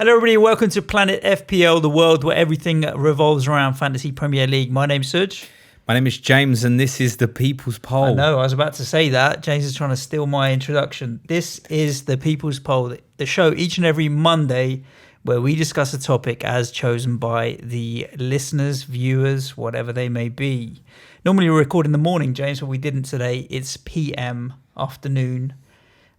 Hello everybody, welcome to Planet FPL, the world where everything revolves around Fantasy Premier League. My name's Suj. My name is James and this is the People's Poll. I know, I was about to say that. James is trying to steal my introduction. This is the People's Poll, the show each and every Monday where we discuss a topic as chosen by the listeners, viewers, whatever they may be. Normally we record in the morning, James, but we didn't today. It's PM, afternoon,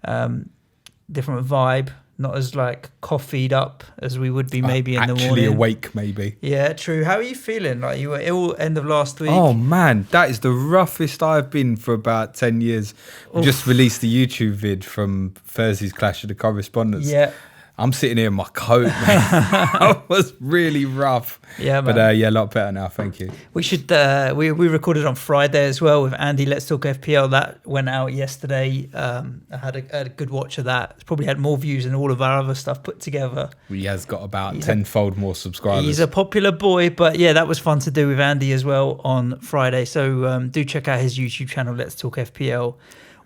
different vibe. Not as like coffeeed up as we would be maybe in the morning. Actually awake maybe. Yeah, true. How are you feeling? Like you were ill end of last week. Oh man, that is the roughest I've been for about 10 years. We just released the YouTube vid from Thursday's Clash of the Correspondents. Yeah. I'm sitting here in my coat, man. That was really rough. Yeah, man. But yeah, a lot better now, thank you. We should we recorded on Friday as well with Andy. Let's Talk FPL. That went out yesterday. I had a good watch of that. It's probably had more views than all of our other stuff put together. He has got about tenfold more subscribers. He's a popular boy, but yeah, that was fun to do with Andy as well on Friday. So do check out his YouTube channel, Let's Talk FPL.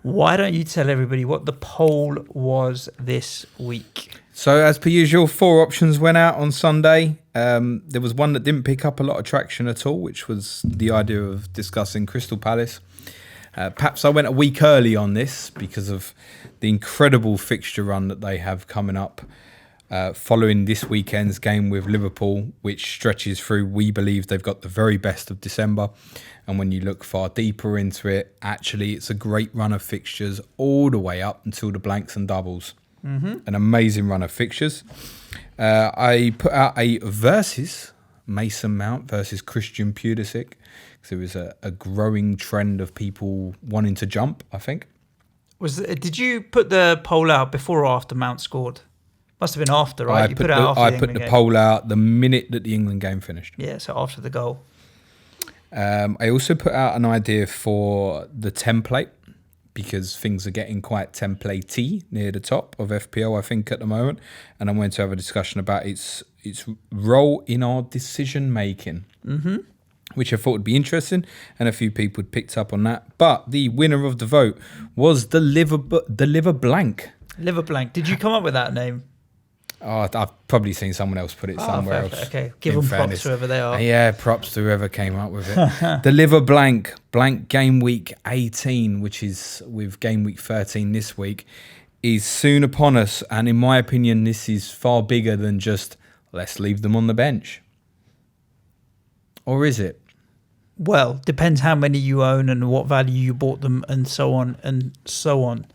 Why don't you tell everybody what the poll was this week? So as per usual, 4 options went out on Sunday. There was one that didn't pick up a lot of traction at all, which was the idea of discussing Crystal Palace. Perhaps I went a week early on this because of the incredible fixture run that they have coming up following this weekend's game with Liverpool, which stretches through, we believe they've got the very best of December. And when you look far deeper into it, actually it's a great run of fixtures all the way up until the blanks and doubles. An amazing run of fixtures. I put out a versus Mason Mount versus Christian Pulisic because there was a growing trend of people wanting to jump, I think. Did you put the poll out before or after Mount scored? Must have been after, right? I put the poll out the minute that the England game finished. Yeah, so after the goal. I also put out an idea for the template, because things are getting quite template-y near the top of FPL, I think, at the moment. And I'm going to have a discussion about its role in our decision-making, which I thought would be interesting. And a few people had picked up on that. But the winner of the vote was the LiverBlank. LiverBlank. Did you come up with that name? Oh, I've probably seen someone else put it somewhere else. Okay, give them props whoever they are. Yeah, props to whoever came up with it. The LiverBlank, blank Gameweek 18, which is with Gameweek 13 this week, is soon upon us. And in my opinion, this is far bigger than just, let's leave them on the bench. Or is it? Well, depends how many you own and what value you bought them and so on and so on.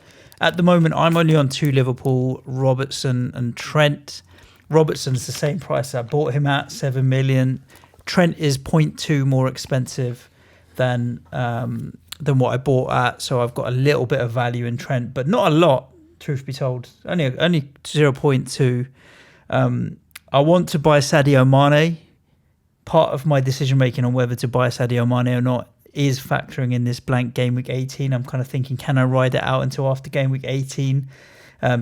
At the moment, I'm only on 2 Liverpool, Robertson and Trent. Robertson's the same price I bought him at, 7 million. Trent is 0.2 more expensive than what I bought at, so I've got a little bit of value in Trent, but not a lot, truth be told. Only 0.2. I want to buy Sadio Mane. Part of my decision making on whether to buy Sadio Mane or not is factoring in this blank game week 18. I'm kind of thinking, can I ride it out until after game week 18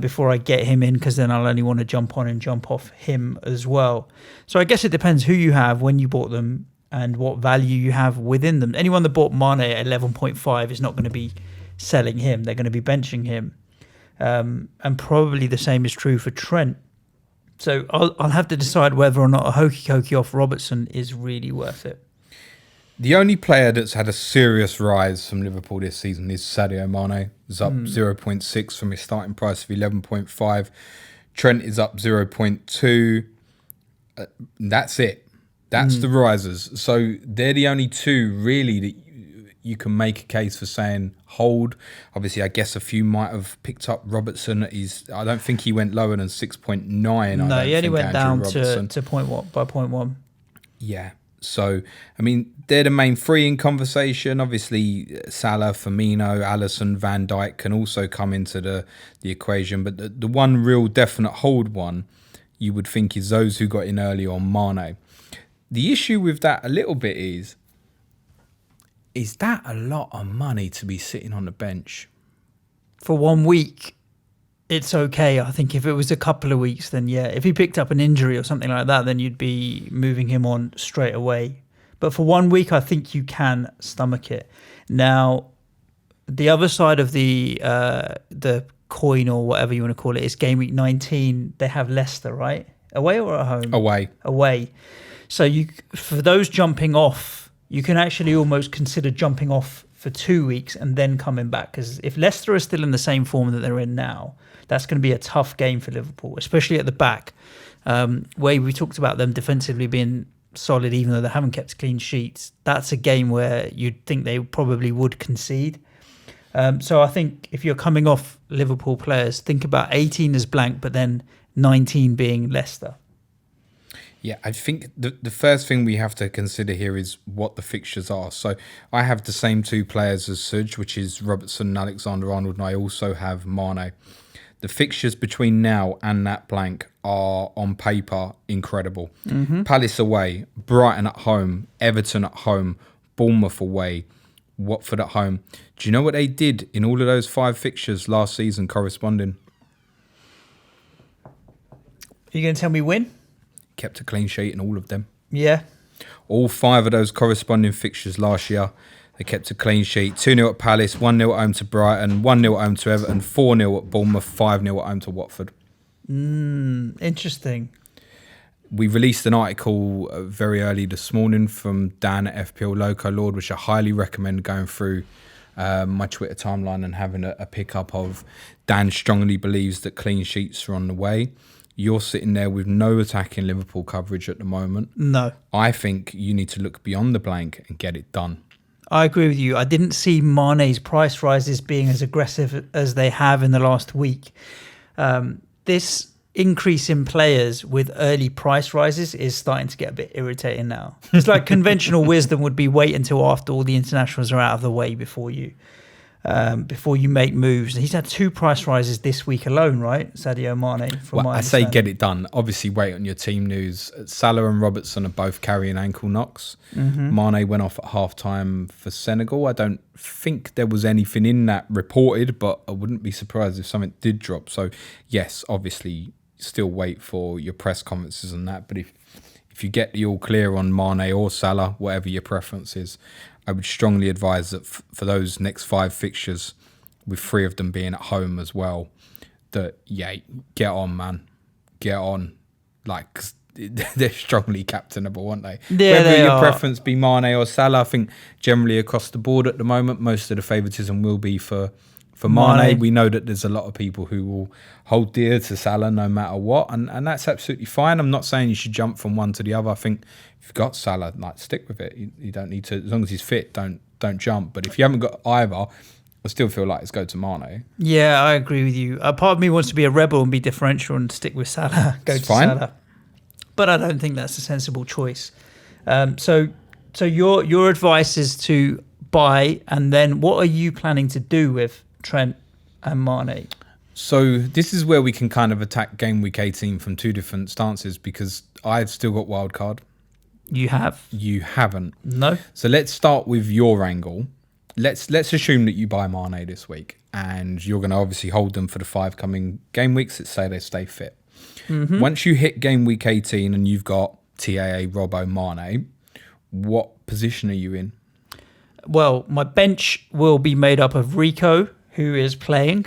before I get him in? Because then I'll only want to jump on and jump off him as well. So I guess it depends who you have, when you bought them, and what value you have within them. Anyone that bought Mane at 11.5 is not going to be selling him. They're going to be benching him. And probably the same is true for Trent. So I'll have to decide whether or not a hokey-cokey off Robertson is really worth it. The only player that's had a serious rise from Liverpool this season is Sadio Mane. He's up 0.6 from his starting price of 11.5. Trent is up 0.2. That's it. That's the risers. So they're the only two really that you can make a case for saying hold. Obviously, I guess a few might have picked up Robertson. I don't think he went lower than 6.9. No, he only went down to 0.1. Yeah. So, I mean, they're the main 3 in conversation. Obviously, Salah, Firmino, Alisson, Van Dijk can also come into the equation. But the one real definite hold one you would think is those who got in early on Mane. The issue with that a little bit is that a lot of money to be sitting on the bench? For 1 week, it's okay. I think if it was a couple of weeks, then yeah. If he picked up an injury or something like that, then you'd be moving him on straight away. But for 1 week, I think you can stomach it. Now, the other side of the coin or whatever you want to call it is game week 19. They have Leicester, right? Away or at home? Away. Away. So for those jumping off, you can actually almost consider jumping off for 2 weeks and then coming back. Because if Leicester are still in the same form that they're in now, that's going to be a tough game for Liverpool, especially at the back, where we talked about them defensively being solid, even though they haven't kept clean sheets. That's a game where you'd think they probably would concede. So I think if you're coming off Liverpool players, think about 18 as blank, but then 19 being Leicester. Yeah, I think the first thing we have to consider here is what the fixtures are. So I have the same two players as Suj, which is Robertson and Alexander-Arnold, and I also have Mane. The fixtures between now and that blank are, on paper, incredible. Palace away, Brighton at home, Everton at home, Bournemouth away, Watford at home. Do you know what they did in all of those 5 fixtures last season corresponding? Are you going to tell me win? Kept a clean sheet in all of them. Yeah. All 5 of those corresponding fixtures last year, they kept a clean sheet. 2-0 at Palace, 1-0 at home to Brighton, 1-0 at home to Everton, 4-0 at Bournemouth, 5-0 at home to Watford. Interesting. We released an article very early this morning from Dan at FPL Loco Lord, which I highly recommend going through my Twitter timeline and having a pick-up of. Dan strongly believes that clean sheets are on the way. You're sitting there with no attacking Liverpool coverage at the moment. No. I think you need to look beyond the blank and get it done. I agree with you. I didn't see Mane's price rises being as aggressive as they have in the last week. This increase in players with early price rises is starting to get a bit irritating now. It's like conventional wisdom would be wait until after all the internationals are out of the way before you make moves. He's had 2 price rises this week alone, right? Sadio Mane. I say get it done. Obviously, wait on your team news. Salah and Robertson are both carrying ankle knocks. Mane went off at half-time for Senegal. I don't think there was anything in that reported, but I wouldn't be surprised if something did drop. So, yes, obviously, still wait for your press conferences and that. But if you get the all clear on Mane or Salah, whatever your preference is, I would strongly advise that for those next 5 fixtures, with 3 of them being at home as well, that, yeah, get on, man. Get on. Like, 'cause they're strongly captainable, aren't they? Yeah, Whether they your are. preference be Mane or Salah, I think generally across the board at the moment, most of the favouritism will be for Mane. We know that there's a lot of people who will hold dear to Salah no matter what, and that's absolutely fine. I'm not saying you should jump from one to the other. I think if you've got Salah, like, stick with it. You don't need to, as long as he's fit, don't jump. But if you haven't got either, I still feel like it's go to Mane. Yeah, I agree with you. A part of me wants to be a rebel and be differential and stick with Salah. Go It's to fine. Salah. But I don't think that's a sensible choice. So your advice is to buy, and then what are you planning to do with Trent and Mane? So this is where we can kind of attack game week 18 from 2 different stances, because I've still got wildcard. You have? You haven't. No. So let's start with your angle. Let's assume that you buy Mane this week, and you're going to obviously hold them for the 5 coming game weeks. Let's say they stay fit. Once you hit game week 18 and you've got TAA, Robbo, Mane, what position are you in? Well, my bench will be made up of Rico, who is playing,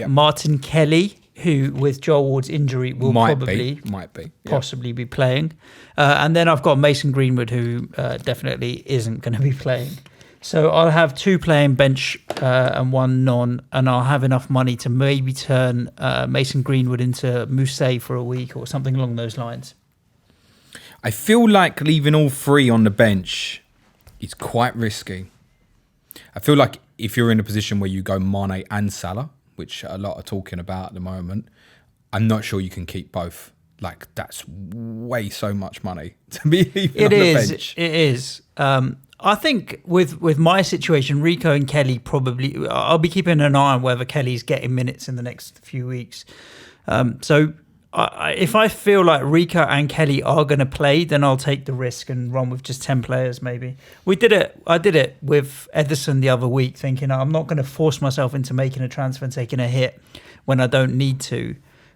Martin Kelly, who with Joel Ward's injury will possibly be playing, and then I've got Mason Greenwood, who definitely isn't going to be playing. So I'll have 2 playing bench and 1 non, and I'll have enough money to maybe turn Mason Greenwood into Mousse for a week or something along those lines. I feel like leaving all 3 on the bench is quite risky. I feel like if you're in a position where you go Mane and Salah, which a lot are talking about at the moment, I'm not sure you can keep both. Like, that's way so much money to be leaving on the bench. It is. I think with my situation, Rico and Kelly probably, I'll be keeping an eye on whether Kelly's getting minutes in the next few weeks. So if I feel like Rico and Kelly are going to play, then I'll take the risk and run with just 10 players maybe. I did it with Ederson the other week, thinking I'm not going to force myself into making a transfer and taking a hit when I don't need to.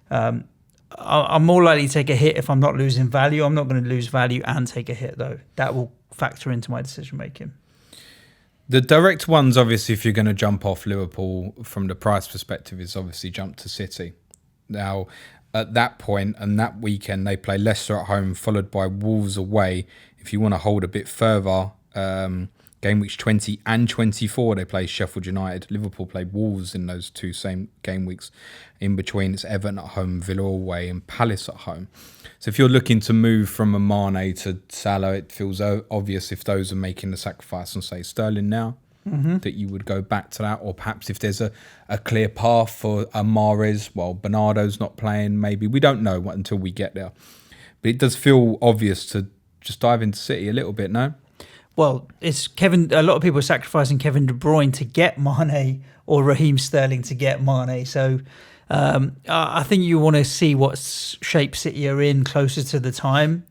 I'm more likely to take a hit if I'm not losing value. I'm not going to lose value and take a hit, though. That will factor into my decision making. The direct ones, obviously, if you're going to jump off Liverpool from the price perspective, is obviously jump to City. Now, at that point, and that weekend they play Leicester at home, followed by Wolves away. If you want to hold a bit further, game weeks 20 and 24, they play Sheffield United. Liverpool play Wolves in those two same game weeks. In between, it's Everton at home, Villa away, and Palace at home. So if you're looking to move from a Mane to Salah, it feels obvious if those are making the sacrifice on, say, Sterling now, that you would go back to that. Or perhaps if there's a clear path for a Mahrez, well, Bernardo's not playing, maybe. We don't know until we get there. But it does feel obvious to just dive into City a little bit, no? Well, it's Kevin. A lot of people are sacrificing Kevin De Bruyne to get Mane or Raheem Sterling to get Mane. So I think you want to see what shape City are in closer to the time.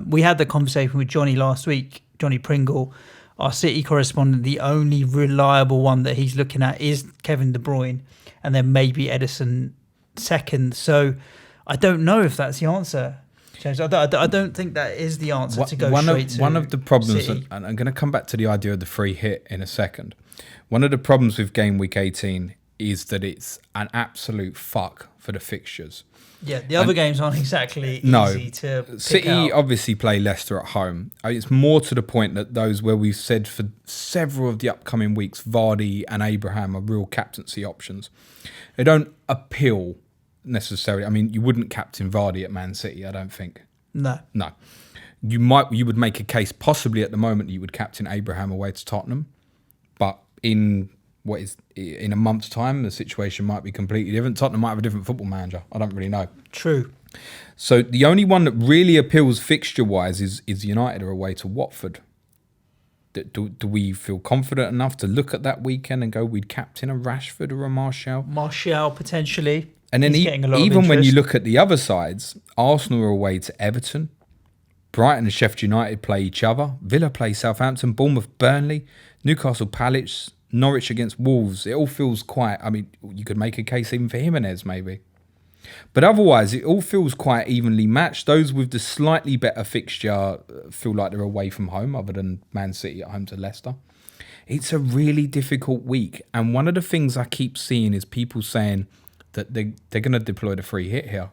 We had the conversation with Johnny last week, Johnny Pringle, our City correspondent. The only reliable one that he's looking at is Kevin De Bruyne, and then maybe Edison second. So I don't know if that's the answer. James, I don't think that is the answer to go straight to one of the problems, City. and I'm going to come back to the idea of the free hit in a second. One of the problems with game week 18 is that it's an absolute fuck for the fixtures. Yeah, the other games aren't exactly easy to pick City out. obviously play Leicester at home. It's more to the point that those where we've said for several of the upcoming weeks, Vardy and Abraham are real captaincy options. They don't appeal necessarily. I mean, you wouldn't captain Vardy at Man City, I don't think. No. You would make a case possibly at the moment that you would captain Abraham away to Tottenham, but in a month's time the situation might be completely different. Tottenham might have a different football manager. I don't really know. True. So the only one that really appeals fixture wise is United are away to Watford. Do we feel confident enough to look at that weekend and go, we'd captain a Rashford or a Martial? Martial potentially. And then even when you look at the other sides, Arsenal are away to Everton. Brighton and Sheffield United play each other. Villa play Southampton. Bournemouth, Burnley. Newcastle, Palace. Norwich against Wolves. It all feels quite... I mean, you could make a case even for Jimenez, maybe. But otherwise, it all feels quite evenly matched. Those with the slightly better fixture feel like they're away from home, other than Man City at home to Leicester. It's a really difficult week. And one of the things I keep seeing is people saying that they're going to deploy the free hit here.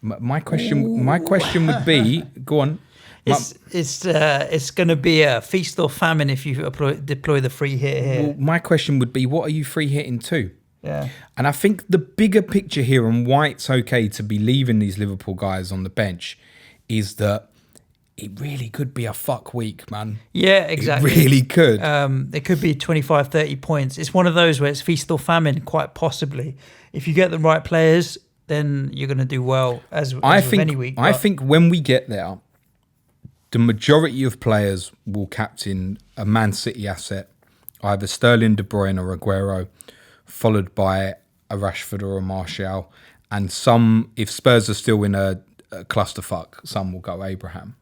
My question would be, go on. It's going to be a feast or famine if you deploy the free hit here. Well, my question would be, what are you free hitting to? Yeah. And I think the bigger picture here and why it's okay to be leaving these Liverpool guys on the bench is that it really could be a fuck week, man. Yeah, exactly. It really could. It could be 25, 30 points. It's one of those where it's feast or famine, quite possibly. If you get the right players, then you're going to do well, as with any week. I think when we get there, the majority of players will captain a Man City asset, either Sterling, De Bruyne or Aguero, followed by a Rashford or a Martial. And some, if Spurs are still in a clusterfuck, some will go Abraham.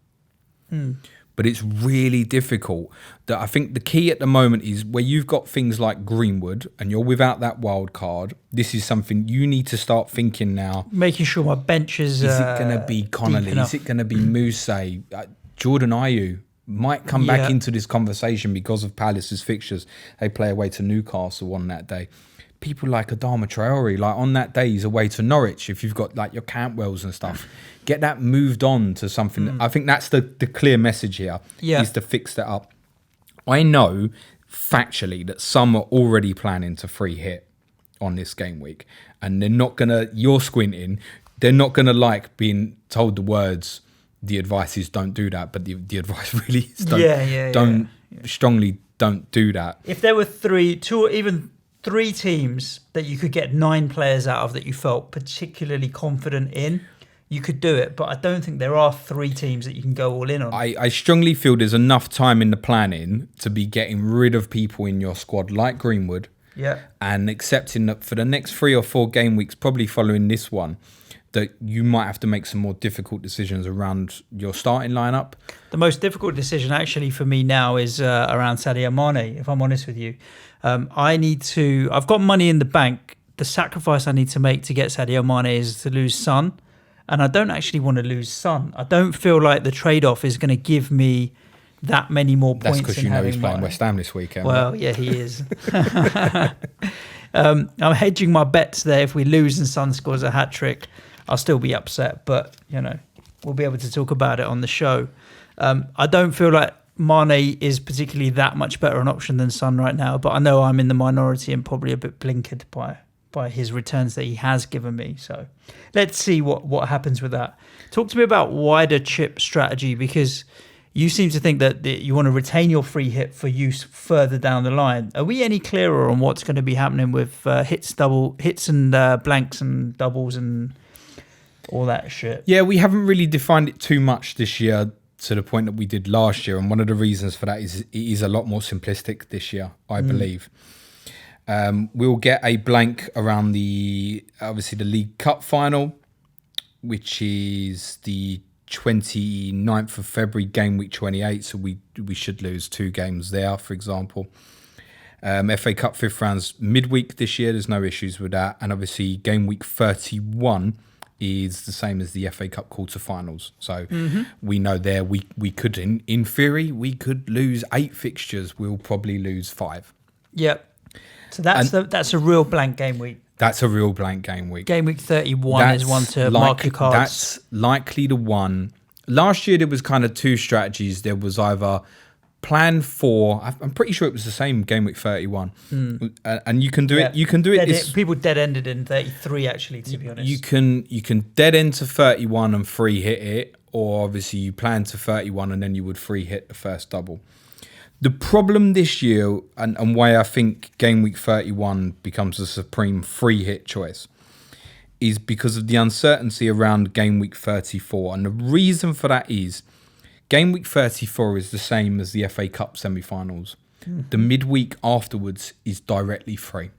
But it's really difficult. That I think the key at the moment is where you've got things like Greenwood and you're without that wild card. This is something you need to start thinking now. Making sure my bench is it going to be Connolly? Is it going to be Moussa? Jordan Ayew might come back into this conversation because of Palace's fixtures. They play away to Newcastle on that day. People like Adama Traore, like on that day, he's away to Norwich. If you've got like your Cantwells and stuff, get that moved on to something. I think that's the clear message here, is to fix that up. I know factually that some are already planning to free hit on this game week, and they're not gonna. You're squinting. They're not gonna like being told the words. The advice is don't do that, but the advice really is strongly don't do that. If there were three teams that you could get 9 players out of that you felt particularly confident in, you could do it. But I don't think there are 3 teams that you can go all in on. I strongly feel there's enough time in the planning to be getting rid of people in your squad like Greenwood. Yeah. And accepting that for the next 3 or 4 game weeks, probably following this one, that you might have to make some more difficult decisions around your starting lineup. The most difficult decision actually for me now is around Sadio Mane, if I'm honest with you. I've got money in the bank. The sacrifice I need to make to get Sadio Mane is to lose Son. And I don't actually want to lose Son. I don't feel like the trade-off is going to give me that many more points. That's because you know he's playing West Ham this weekend. Well, yeah, he is. I'm hedging my bets there. If we lose and Son scores a hat-trick, I'll still be upset. But, we'll be able to talk about it on the show. I don't feel like Mane is particularly that much better an option than Son right now. But I know I'm in the minority and probably a bit blinkered by his returns that he has given me. So let's see what happens with that. Talk to me about wider chip strategy, because you seem to think that you want to retain your free hit for use further down the line. Are we any clearer on what's going to be happening with hits and blanks and doubles and all that shit? Yeah, we haven't really defined it too much this year to the point that we did last year. And one of the reasons for that is it is a lot more simplistic this year, I believe. We'll get a blank around obviously the League Cup final, which is the 29th of February, game week 28. So we should lose 2 games there, for example. FA Cup 5th rounds midweek this year. There's no issues with that. And obviously game week 31 is the same as the FA Cup quarterfinals. So we know there we could, in theory, we could lose 8 fixtures. We'll probably lose 5. Yep. So that's a real blank game week. That's a real blank game week. Game week 31 is one to mark your cards. That's likely the one. Last year there was kind of 2 strategies. There was either plan 4. I'm pretty sure it was the same game week 31, and you can do it. You can do it. People dead ended in 33 actually. To be honest, you can dead end to 31 and free hit it, or obviously you plan to 31 and then you would free hit the first double. The problem this year, and why I think game week 31 becomes a supreme free hit choice, is because of the uncertainty around game week 34. And the reason for that is game week 34 is the same as the FA Cup semi-finals. The midweek afterwards is directly free.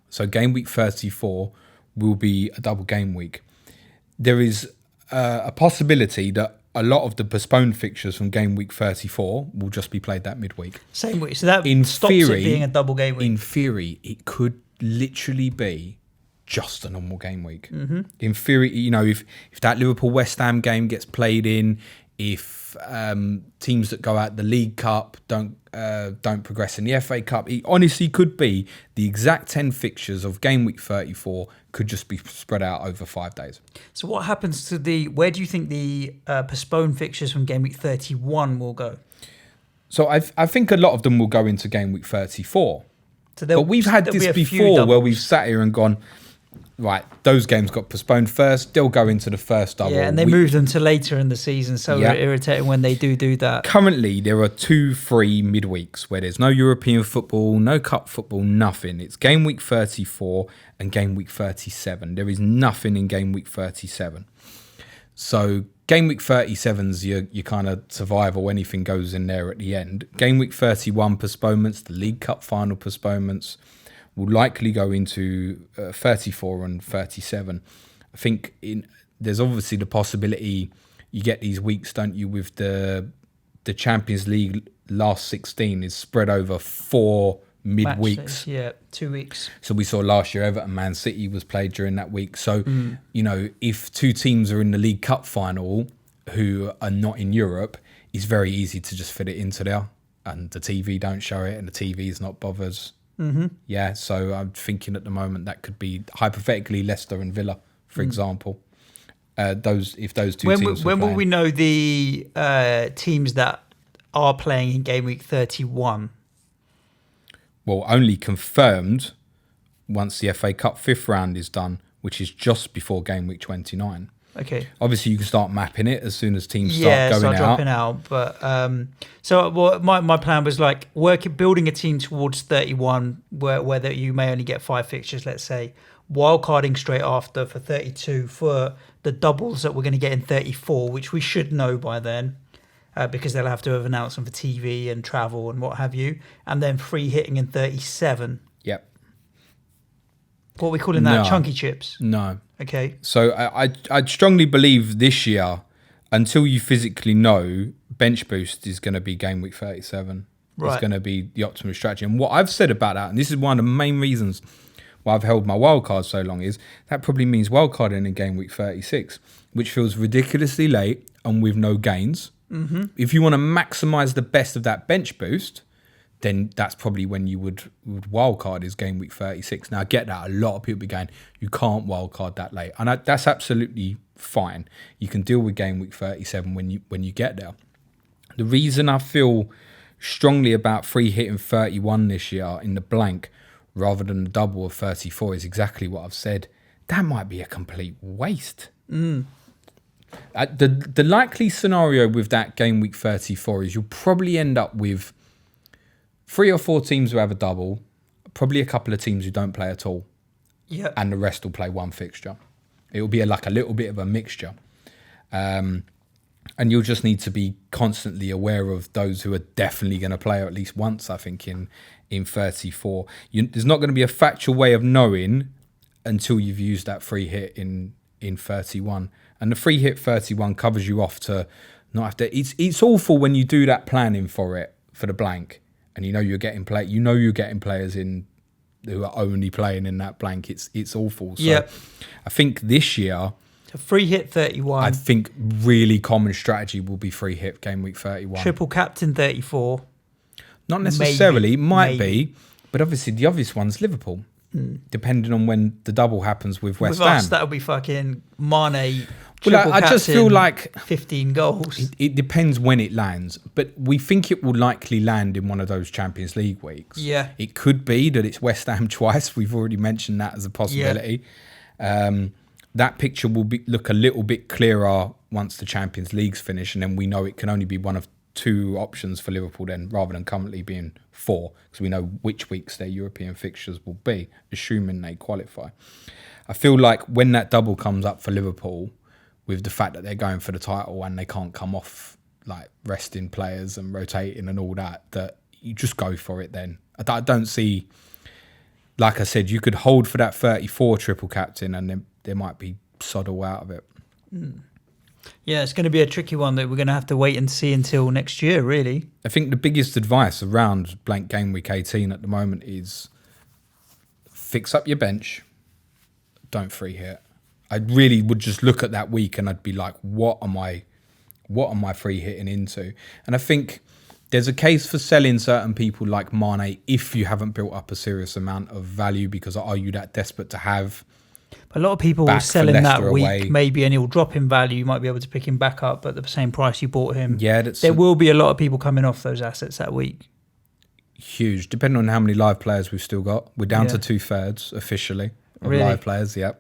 So game week 34 will be a double game week. There is a possibility that a lot of the postponed fixtures from game week 34 will just be played that midweek. Same week. So that stops it being a double game week. In theory, it could literally be just a normal game week. In theory, if that Liverpool-West Ham game gets played in, if teams that go out the League Cup don't progress in the FA Cup, it honestly could be the exact 10 fixtures of game week 34 could just be spread out over 5 days. So what happens to where do you think the postponed fixtures from game week 31 will go? So I think a lot of them will go into game week 34. But we've had this before where we've sat here and gone, right, those games got postponed first. They'll go into the first double. Yeah, and they moved them to later in the season. So irritating when they do that. Currently, there are 2 free midweeks where there's no European football, no cup football, nothing. It's game week 34 and game week 37. There is nothing in game week 37. So game week 37's your kind of survival. Anything goes in there at the end. Game week 31 postponements, the League Cup final postponements, will likely go into 34 and 37. I think there's obviously the possibility you get these weeks, don't you, with the Champions League last 16 is spread over 4 midweeks. Yeah, 2 weeks. So we saw last year Everton Man City was played during that week. So, if 2 teams are in the League Cup final who are not in Europe, it's very easy to just fit it into there. And the TV don't show it and the TV is not bothered. Yeah, so I'm thinking at the moment that could be hypothetically Leicester and Villa, for example. If those 2 teams. When will we know the teams that are playing in game week 31? Well, only confirmed once the FA Cup 5th round is done, which is just before game week 29. Okay. Obviously, you can start mapping it as soon as teams start dropping out. But my plan was like building a team towards 31, where you may only get 5 fixtures, let's say, wildcarding straight after for 32 for the doubles that we're going to get in 34, which we should know by then, because they'll have to have announced them for TV and travel and what have you, and then free hitting in 37. Yep. What are we calling that? Chunky chips? No. Okay. So I strongly believe this year, until you physically know, bench boost is going to be game week 37. Right. It's going to be the optimal strategy. And what I've said about that, and this is one of the main reasons why I've held my wild card so long, is that probably means wild carding in game week 36, which feels ridiculously late and with no gains. If you want to maximise the best of that bench boost, then that's probably when you would wildcard is game week 36. Now, I get that. A lot of people be going, you can't wildcard that late. And that's absolutely fine. You can deal with game week 37 when you get there. The reason I feel strongly about free hitting 31 this year in the blank rather than the double of 34 is exactly what I've said. That might be a complete waste. The likely scenario with that game week 34 is you'll probably end up with 3 or 4 teams who have a double, probably a couple of teams who don't play at all, and the rest will play one fixture. It will be like a little bit of a mixture. And you'll just need to be constantly aware of those who are definitely going to play at least once, I think, in 34. There's not going to be a factual way of knowing until you've used that free hit in 31. And the free hit 31 covers you off to not have to... It's awful when you do that planning for the blank, and you're getting players in who are only playing in that blank. It's awful. So I think this year... So free hit 31. I think really common strategy will be free hit game week 31. Triple captain 34. Not necessarily. Might be. But obviously the obvious one's Liverpool. Depending on when the double happens with West Ham. With us, that'll be fucking Mane. Well, I just feel like 15 goals. It depends when it lands, but we think it will likely land in one of those Champions League weeks. Yeah. It could be that it's West Ham twice. We've already mentioned that as a possibility. Yeah. That picture will look a little bit clearer once the Champions League's finished, and then we know it can only be one of 2 options for Liverpool then, rather than currently being 4, because we know which weeks their European fixtures will be, assuming they qualify. I feel like when that double comes up for Liverpool, with the fact that they're going for the title and they can't come off like resting players and rotating and all that you just go for it then. I don't see, like I said, you could hold for that 34 triple captain and then there might be sod all out of it. Yeah, it's going to be a tricky one that we're going to have to wait and see until next year, really. I think the biggest advice around blank game week 18 at the moment is fix up your bench, don't free hit. I really would just look at that week and I'd be like, what am I free hitting into? And I think there's a case for selling certain people like Mane if you haven't built up a serious amount of value, because are you that desperate to have? A lot of people will sell him that week, away. Maybe, and he'll drop in value. You might be able to pick him back up at the same price you bought him. Yeah, there will be a lot of people coming off those assets that week. Huge, depending on how many live players we've still got. We're down to 2/3 officially of live players. Yep.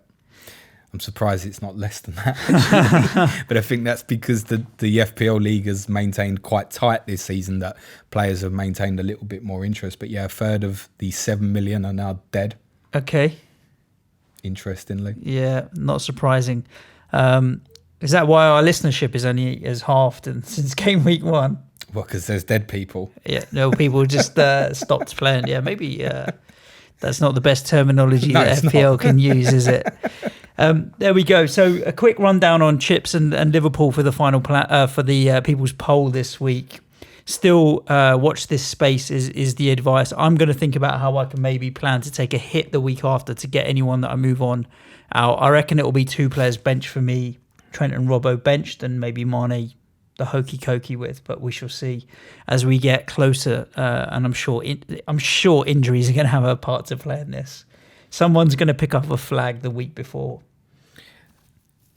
I'm surprised it's not less than that, actually. But I think that's because the FPL league has maintained quite tight this season, that players have maintained a little bit more interest. But yeah, 1/3 of the 7 million are now dead. Okay. Interestingly. Yeah, not surprising. Is that why our listenership is only has halved since game week 1? Well, because there's dead people. Yeah, no, people just stopped playing. Yeah, maybe that's not the best terminology that FPL can use, is it? There we go. So a quick rundown on Chips and Liverpool for the final for the people's poll this week. Still watch this space is the advice. I'm going to think about how I can maybe plan to take a hit the week after to get anyone that I move on out. I reckon it will be 2 players bench for me, Trent and Robbo benched, and maybe Mane the hokey cokey with, but we shall see as we get closer. And I'm sure injuries are going to have a part to play in this. Someone's going to pick up a flag the week before.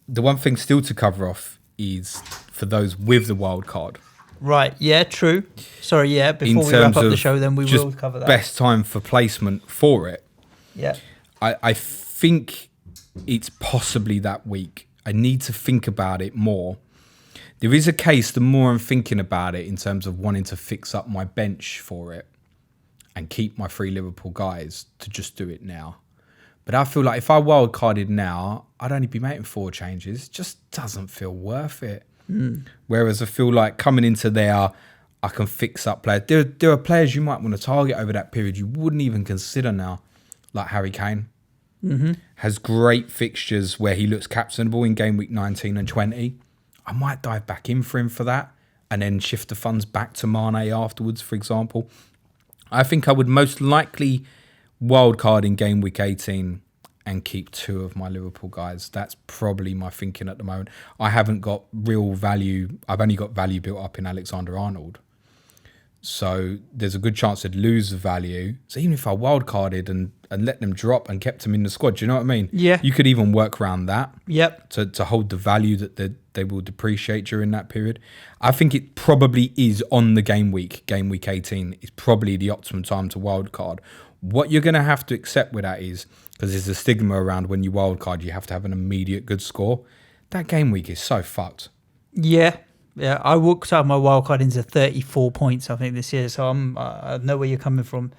The one thing still to cover off is for those with the wild card. Right, yeah, true. Sorry, yeah, before we wrap up the show, then we will cover that. Best time for placement for it. Yeah. I think it's possibly that week. I need to think about it more. There is a case, the more I'm thinking about it, in terms of wanting to fix up my bench for it and keep my 3 Liverpool guys, to just do it now. But I feel like if I wildcarded now, I'd only be making 4 changes. It just doesn't feel worth it. Whereas I feel like coming into there, I can fix up players. There are players you might want to target over that period you wouldn't even consider now, like Harry Kane. Has great fixtures where he looks captainable in game week 19 and 20. I might dive back in for him for that and then shift the funds back to Mane afterwards, for example. I think I would most likely wildcard in game week 18 and keep 2 of my Liverpool guys. That's probably my thinking at the moment. I haven't got real value. I've only got value built up in Alexander-Arnold. So there's a good chance they'd lose the value. So even if I wildcarded and let them drop and kept them in the squad, do you know what I mean? Yeah. You could even work around that. Yep. To hold the value that they will depreciate during that period. I think it probably is on the game week 18 is probably the optimum time to wildcard. What you're going to have to accept with that is, because there's a stigma around when you wildcard, you have to have an immediate good score. That game week is so fucked. Yeah. Yeah, I worked out my wildcard into 34 points, I think, this year. So I know where you're coming from.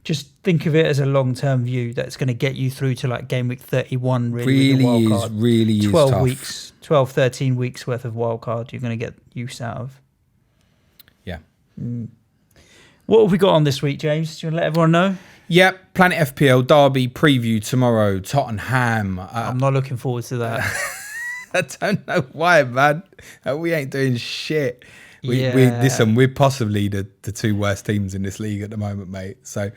Just think of it as a long-term view that's going to get you through to like game week 31. Really is 12 tough. weeks, 12, 13 weeks worth of wildcard you're going to get use out of. Yeah. What have we got on this week, James? Do you want to let everyone know? Yep, Planet FPL Derby preview tomorrow, Tottenham. I'm not looking forward to that. I don't know why, man. We ain't doing shit. We're possibly the two worst teams in this league at the moment, mate. So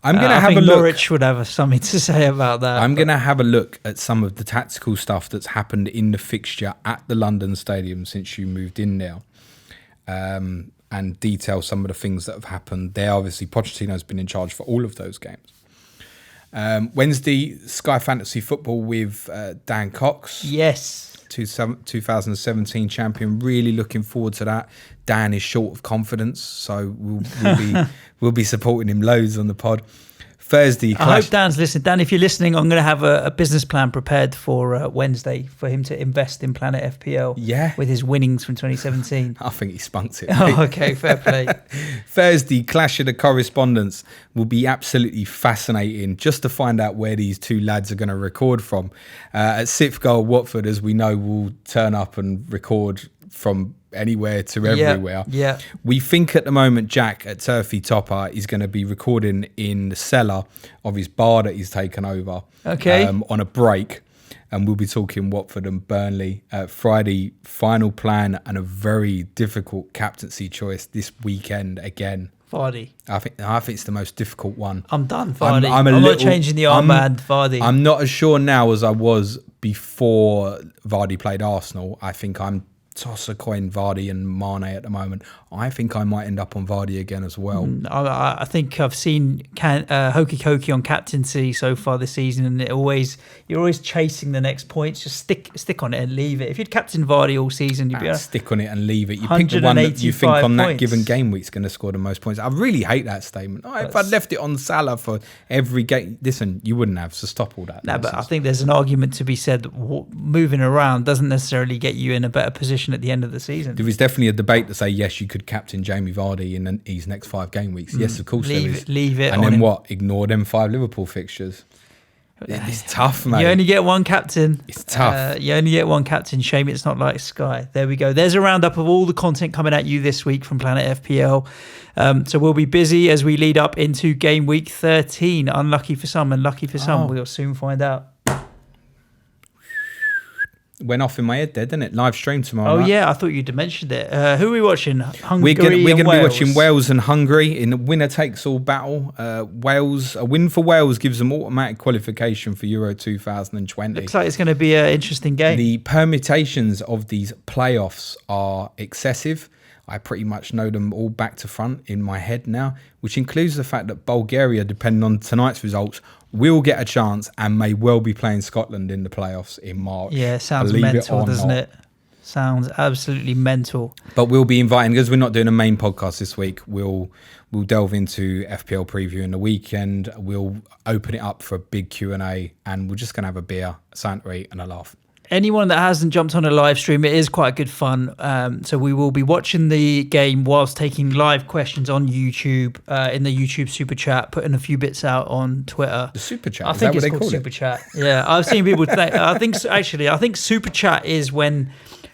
I'm going to have a look. Norwich would have something to say about that. I'm going to have a look at some of the tactical stuff that's happened in the fixture at the London Stadium since you moved in now. And detail some of the things that have happened there. Obviously, Pochettino's been in charge for all of those games. Wednesday, Sky Fantasy Football with Dan Cox. Yes. 2017 champion. Really looking forward to that. Dan is short of confidence, so we'll be supporting him loads on the pod. Thursday. I hope Dan's listening. Dan, if you're listening, I'm going to have a business plan prepared for Wednesday for him to invest in Planet FPL. Yeah. With his winnings from 2017. I think he spunked it. Oh, okay, fair play. Thursday, Clash of the Correspondents will be absolutely fascinating just to find out where these two lads are going to record from. At Sixth Goal, Watford, as we know, will turn up and record from anywhere to everywhere. Yeah. We think at the moment Jack at Turfy Topper is going to be recording in the cellar of his bar that he's taken over. Okay. On a break. And we'll be talking Watford and Burnley. Friday, final plan and a very difficult captaincy choice this weekend again. Vardy. I think it's the most difficult one. I'm done, Vardy. I'm not changing the armband, Vardy. I'm not as sure now as I was before Vardy played Arsenal. I think I'm toss a coin Vardy and Mane at the moment. I think I might end up on Vardy again as well. I think I've seen hokey cokey on captaincy so far this season, and you're always chasing the next points. Just stick on it and leave it. If you'd captain Vardy all season, you'd be stick on it and leave it. You pick the one that you think on that given game week's going to score the most points. I really hate that statement. If I'd left it on Salah for every game, listen, you wouldn't have. So stop all that. No, but I think there's an argument to be said that moving around doesn't necessarily get you in a better position at the end of the season. There is definitely a debate to say yes, you could captain Jamie Vardy in his next 5 game weeks. Yes, of course. Leave it. And then what? Ignore them 5 Liverpool fixtures. It's tough, mate. You only get one captain. It's tough. You only get one captain. Shame it's not like Sky. There we go. There's a roundup of all the content coming at you this week from Planet FPL. So we'll be busy as we lead up into game week 13. Unlucky for some and lucky for some. We'll soon find out. Went off in my head there, didn't it? Live stream tomorrow night. Yeah, I thought you'd mentioned it. Who are we watching? Hungary We're going to be Wales. watching Wales and Hungary in the winner-takes-all battle. A win for Wales gives them automatic qualification for Euro 2020. Looks like it's going to be an interesting game. The permutations of these playoffs are excessive. I pretty much know them all back to front in my head now, which includes the fact that Bulgaria, depending on tonight's results, will get a chance and may well be playing Scotland in the playoffs in March. Yeah, sounds mental, doesn't it? Sounds absolutely mental. But we'll be inviting, because we're not doing a main podcast this week, we'll delve into FPL preview in the weekend. We'll open it up for a big Q&A, and we're just going to have a beer, a something to eat, and a laugh. Anyone that hasn't jumped on a live stream, it is quite good fun. So we will be watching the game whilst taking live questions on YouTube, in the YouTube Super Chat, putting a few bits out on Twitter. The Super Chat? I think it's called Super Chat. Yeah, I've seen people think. I think Super Chat is when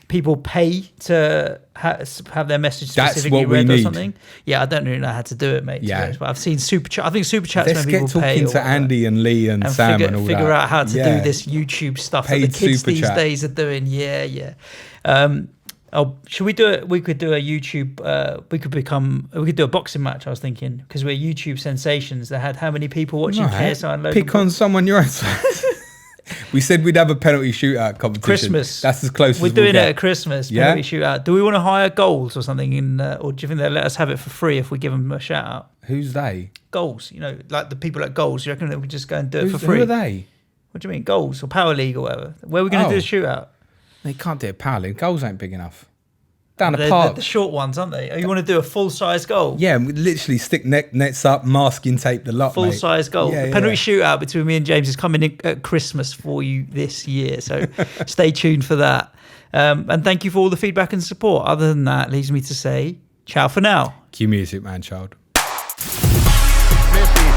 people pay to have their message specifically read or something. Yeah, I don't really know how to do it, mate. Yeah, but I've seen Super Chat. I think Super Chat's when people pay. Let's get talking to Andy and Lee and Sam and all that. Figure out how to do this YouTube stuff that the kids these days are doing. Yeah. Should we do it? We could do a YouTube. We could do a boxing match. I was thinking, because we're YouTube sensations. That had how many people watching KSI and Logan Pick on someone your own size. We said we'd have a penalty shootout competition. Christmas. That's as close We're as we'll doing get. it at Christmas. Yeah? Penalty shootout. Do we want to hire goals or something? Or do you think they'll let us have it for free if we give them a shout out? Who's they? Goals. Like the people at Goals. You reckon that we just go and do it for free? Who are they? What do you mean? Goals or Power League or whatever? Where are we going to do the shootout? They can't do a power league. Goals ain't big enough. Down the They're park. the short ones, aren't they? Oh, you want to do a full-size goal? Yeah, we literally stick nets up, masking tape the lot, Full-size goal. Yeah, The penalty shootout between me and James is coming in at Christmas for you this year. So stay tuned for that. And thank you for all the feedback and support. Other than that, leaves me to say ciao for now. Cue music, man, child. Messi,